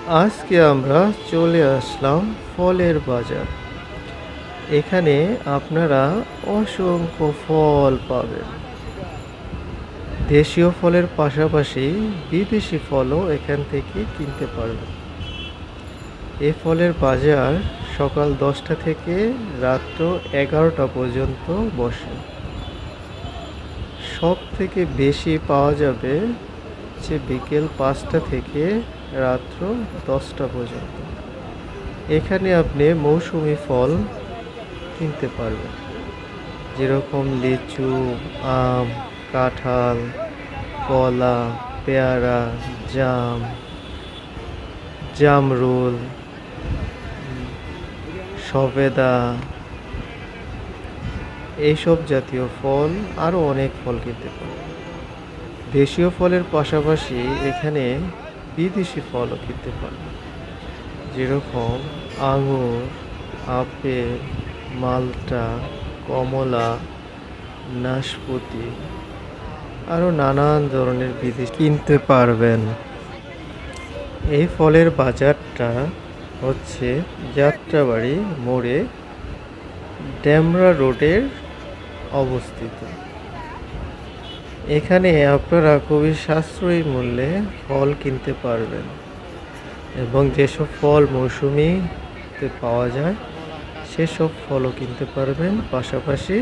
আজকে আমরা চলে আসলাম ফলের বাজার। এখানে আপনারা অসংখ্য ফল পাবেন। দেশীয় ফলের পাশাপাশি বিদেশি ফলও এখান থেকে কিনতে পারবেন। এই ফলের বাজার সকাল 10টা থেকে রাত্র 11টা পর্যন্ত বসে। সব থেকে বেশি পাওয়া যাবে বিকেল 5টা থেকে রাত্র 10টা পর্যন্ত। এখানে আপনি মৌসুমি ফল কিনতে পারবেন, যেরকম লিচু, আম, কাঁঠাল, কলা, পেয়ারা, জাম, জামরুল, সবেদা, এইসব জাতীয় ফল আরও অনেক ফল কিনতে পারবেন। দেশীয় ফলের পাশাপাশি এখানে বিদেশি ফলও কিনতে পারবেন, যেরকম আঙুর, আপেল, মাল্টা, কমলা, নাশপাতি, আরও নানান ধরনের বিদেশি কিনতে পারবেন। এই ফলের বাজারটা হচ্ছে যাত্রাবাড়ি মোড়ে ডেমরা রোডের অবস্থিত। এখানে আপনারা খুবই সাশ্রয়ী মূল্যে ফল কিনতে পারবেন এবং যেসব ফল মৌসুমিতে পাওয়া যায় সেসব ফলও কিনতে পারবেন। পাশাপাশি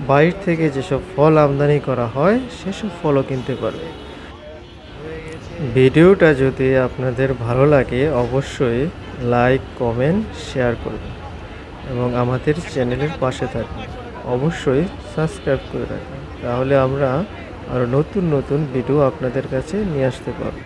বাইরে থেকে যেসব ফল আমদানি করা হয় সেসব ফলও কিনতে পারবেন। ভিডিওটা যদি আপনাদের ভালো লাগে অবশ্যই লাইক, কমেন্ট, শেয়ার করবেন এবং আমাদের চ্যানেলের পাশে থাকবেন। অবশ্যই সাবস্ক্রাইব করে রাখবেন, তাহলে আমরা আরও নতুন নতুন ভিডিও আপনাদের কাছে নিয়ে আসতে পারব।